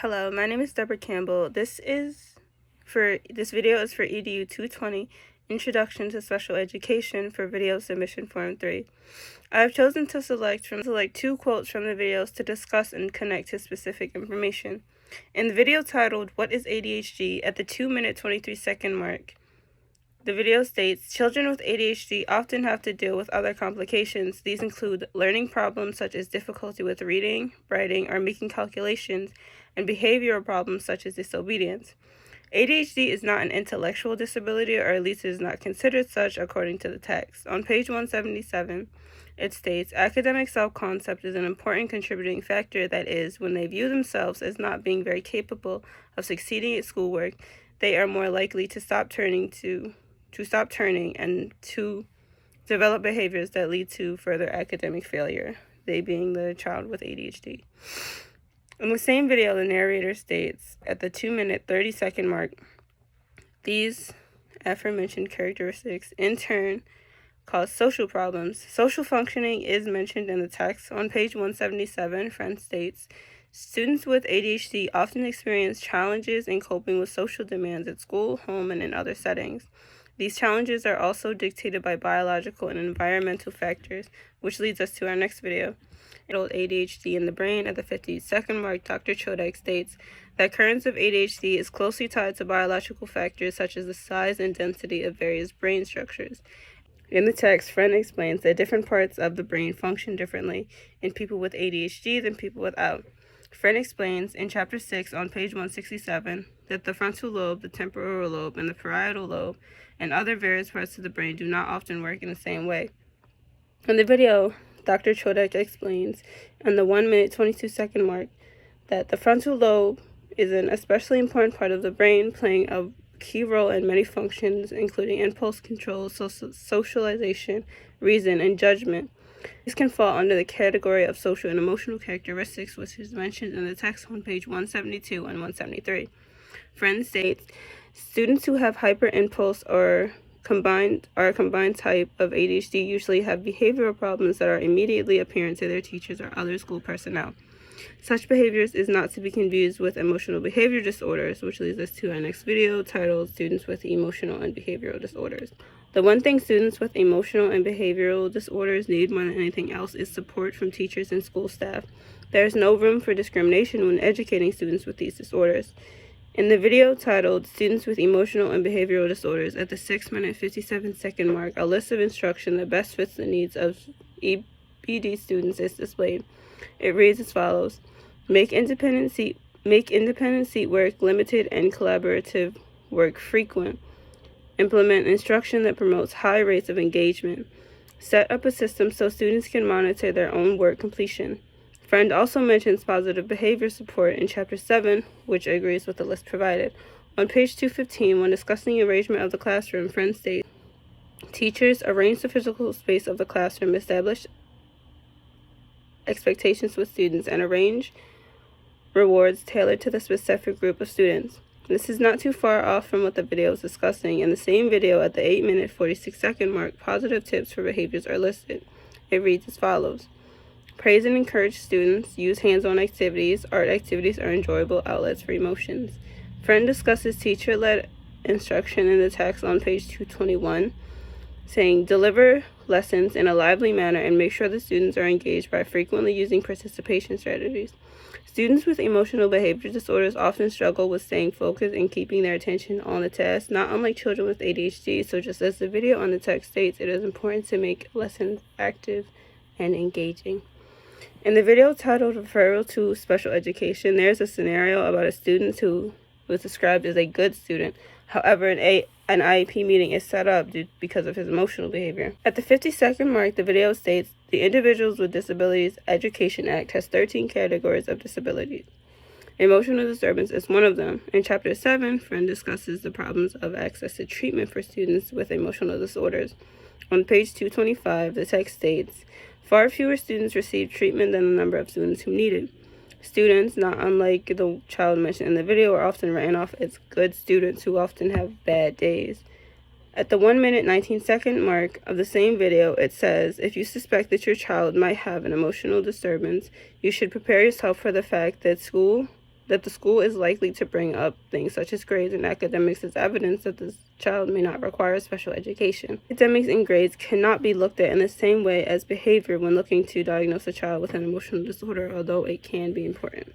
Hello, my name is Debra Campbell. This video is for EDU 220, Introduction to Special Education for Video Submission Form 3. I have chosen to select two quotes from the videos to discuss and connect to specific information. In the video titled, "What is ADHD?" at the 2-minute 23-second mark, the video states, children with ADHD often have to deal with other complications. These include learning problems such as difficulty with reading, writing, or making calculations, and behavioral problems such as disobedience. ADHD is not an intellectual disability, or at least it is not considered such according to the text. On page 177, it states, academic self-concept is an important contributing factor. That is, when they view themselves as not being very capable of succeeding at schoolwork, they are more likely to stop turning and to develop behaviors that lead to further academic failure, they being the child with ADHD. In the same video, the narrator states, at the 2-minute 30-second mark, these aforementioned characteristics in turn cause social problems. Social functioning is mentioned in the text. On page 177, Friend states, students with ADHD often experience challenges in coping with social demands at school, home, and in other settings. These challenges are also dictated by biological and environmental factors, which leads us to our next video. ADHD in the brain at the 50-second mark, Dr. Chodek states that occurrence of ADHD is closely tied to biological factors such as the size and density of various brain structures. In the text, Friend explains that different parts of the brain function differently in people with ADHD than people without. Friend explains in Chapter 6 on page 167 that the frontal lobe, the temporal lobe, and the parietal lobe, and other various parts of the brain do not often work in the same way. In the video, Dr. Chodek explains on the 1-minute 22-second mark that the frontal lobe is an especially important part of the brain, playing a key role in many functions, including impulse control, socialization, reason, and judgment. These can fall under the category of social and emotional characteristics, which is mentioned in the text on page 172 and 173. Friend states, students who have hyperimpulse or a combined type of ADHD usually have behavioral problems that are immediately apparent to their teachers or other school personnel. Such behaviors is not to be confused with emotional behavior disorders, which leads us to our next video titled Students with Emotional and Behavioral Disorders. The one thing students with emotional and behavioral disorders need more than anything else is support from teachers and school staff. There is no room for discrimination when educating students with these disorders. In the video titled Students with Emotional and Behavioral Disorders at the 6-minute 57-second mark, a list of instruction that best fits the needs of EBD students is displayed. It reads as follows: Make independent seat work limited and collaborative work frequent. Implement instruction that promotes high rates of engagement. Set up a system so students can monitor their own work completion. Friend also mentions positive behavior support in Chapter 7, which agrees with the list provided. On page 215, when discussing arrangement of the classroom, Friend states, teachers arrange the physical space of the classroom, establish expectations with students, and arrange rewards tailored to the specific group of students. This is not too far off from what the video is discussing. In the same video at the 8-minute 46-second mark, positive tips for behaviors are listed. It reads as follows: praise and encourage students, use hands-on activities. Art activities are enjoyable outlets for emotions. Friend discusses teacher-led instruction in the text on page 221, saying, deliver lessons in a lively manner and make sure the students are engaged by frequently using participation strategies. Students with emotional behavior disorders often struggle with staying focused and keeping their attention on the task, not unlike children with ADHD. So just as the video on the text states, it is important to make lessons active and engaging. In the video titled Referral to Special Education, there's a scenario about a student who was described as a good student. However, an IEP meeting is set up because of his emotional behavior. At the 50-second mark, the video states, the Individuals with Disabilities Education Act has 13 categories of disabilities. Emotional disturbance is one of them. In Chapter 7, Friend discusses the problems of access to treatment for students with emotional disorders. On page 225, the text states, far fewer students receive treatment than the number of students who need it. Students, not unlike the child mentioned in the video, are often written off as good students who often have bad days. At the 1-minute 19-second mark of the same video, it says, if you suspect that your child might have an emotional disturbance, you should prepare yourself for the fact that school that the school is likely to bring up things such as grades and academics as evidence that this child may not require special education. Academics and grades cannot be looked at in the same way as behavior when looking to diagnose a child with an emotional disorder, although it can be important.